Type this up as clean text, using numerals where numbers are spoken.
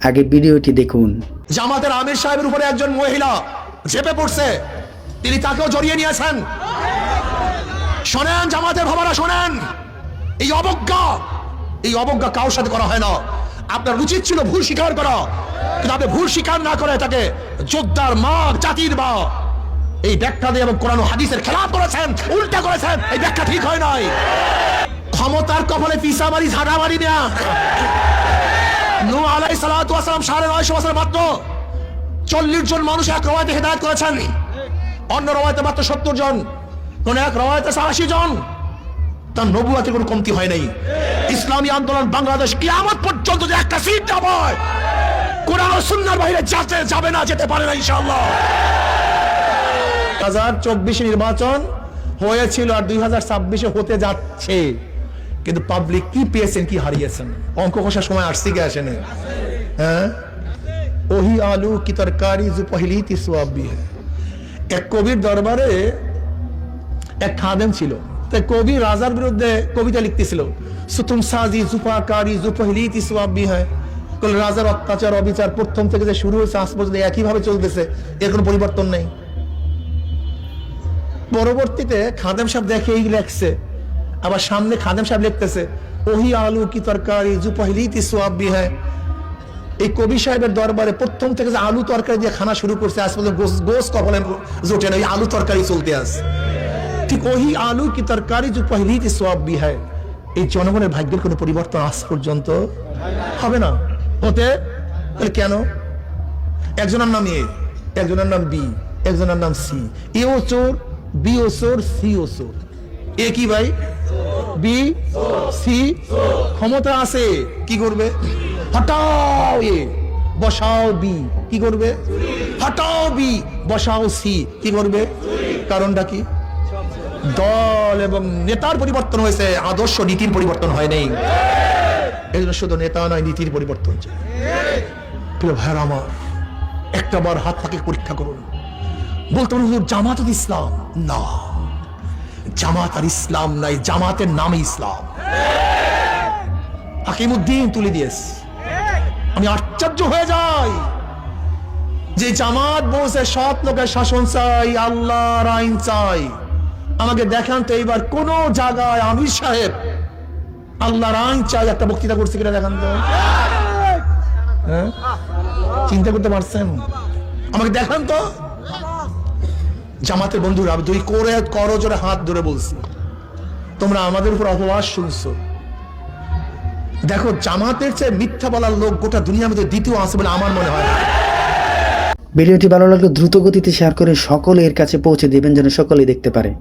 আগে ভিডিওটি দেখুন। জামাতের আমির সাহেবের উপরে একজন মহিলা চেপে পড়ছে, তিনি তাকেও জড়িয়ে নিয়েছেন। শোনেন জামাতের বাবারা, শোনেন, এই অবজ্ঞা কারোর সাথে করা হয় না। আপনার উচিত ছিল ভুল স্বীকার করা, কিন্তু আপনি ভুল স্বীকার না করে তাকে যোদ্ধার মা, জাতির মা এই ব্যাখ্যা দিয়ে এবং কোরআন ও হাদিসের খেলাফ করেছেন, উল্টা করেছেন। এই ব্যাখ্যা ঠিক হয় নাই। ক্ষমতার কপালে পিসা মারি, ঝাড়া মারি না। নূহ আলাইহিস সালাতু ওয়াস সালাম 950 বছর মাত্র 40 জন মানুষ এক রওয়ায়াতে হেদায়েত করেছেন, অন্য রওয়ায়াতে মাত্র 70 জন, কোন এক রওয়ায়াতে 80 জন। তার নবুয়তের কোনো কমতি হয় নাই। ইসলামী আন্দোলন বাংলাদেশ কিয়ামত পর্যন্ত যে একটা সিট না পায়, কোরআন ও সুন্নাহর বাইরে যাবে না, যেতে পারে না ইনশাআল্লাহ। 2024 নির্বাচন হয়েছিল আর 2026 হতে যাচ্ছে, কিন্তু পাবলিক কি পেয়েছেন, কি হারিয়েছেন? অঙ্ক কষার সময় আসছে কি আসেনি? হ্যাঁ, ওহি আলু কি তরকারি जो पहली थी स्वाब भी है। এক কবির দরবারে এক খাদেম ছিল, তাই কবি রাজার বিরুদ্ধে কবিতা লিখতেছিল। সুতুম সাজি জুফাকারি जो पहली थी स्वाब भी है। কোন রাজার অত্যাচার অবিচার প্রথম থেকে যে শুরু হয়েছে আজ পর্যন্ত একই ভাবে চলতেছে, এর কোনো পরিবর্তন নেই। পরবর্তীতে খাদেম সাহেব দেখে এই লেখছে, আবার সামনে খাদেম সাহেব লিখতেছে ওহি আলু কি তরকারি जो पहली थी स्वाब भी है। এই কবি সাহেবের দরবারে প্রথম থেকে যে আলু তরকারি দিয়ে খানা শুরু করছে, আজ পর্যন্ত গোস কপালে জোটে না, আলু তরকারি চলতে আছে। ঠিক ওহি আলু কি তরকারি जो पहली थी स्वाब भी है। এই জনগণের ভাগ্যের কোনো পরিবর্তন আজ পর্যন্ত হবে না। হতে কেন? একজনের নাম এ, একজনের নাম বি, একজনের নাম সি। এ ও চোর, বি ও চোর, সি ও চোর। এ কি ভাই? B, C. ক্ষমতা আছে, কি করবে? হটাও এ, বসাও বি, কি করবে? হটাও বি, বসাও সি, কি করবে? কারণটা কি? দল এবং নেতার পরিবর্তন হয়েছে, আদর্শ নীতির পরিবর্তন হয় নাই। এই জন্য শুধু নেতা নয়, নীতির পরিবর্তন চাই। প্রিয় ভাইরা আমার, একটা বার হাত থেকে পরীক্ষা করুন। বলতে পারেন জামাত ইসলাম না, জামাত আর ইসলাম নাই, জামাতের নামে ইসলাম। হাকিমউদ্দিন তুলে দিয়েছে। আমি আশ্চর্য হয়ে যাই যে জামাত বলছে সৎ লোকের শাসন চাই, আল্লাহর আইন চাই। আমাকে দেখান তো এইবার কোন জায়গায় আমির সাহেব আল্লাহর আইন চাই একটা বক্তৃতা করছে কিনা দেখান তো। হ্যাঁ, চিন্তা করতে পারছেন? আমাকে দেখান তো। জামাতের বন্ধুরা, আমি দুই করে করজোরে হাত ধরে বলছি, তোমরা আমাদের উপর অপবাদ শুনছো। দেখো, জামাতের চেয়ে মিথ্যা বলার লোক গোটা দুনিয়ার মধ্যে দ্বিতীয় আছে বলে আমার মনে হয়। ভিডিওটি ভালো লাগলে দ্রুত গতিতে শেয়ার করে সকলের কাছে পৌঁছে দেবেন যেন সকলেই দেখতে পারে।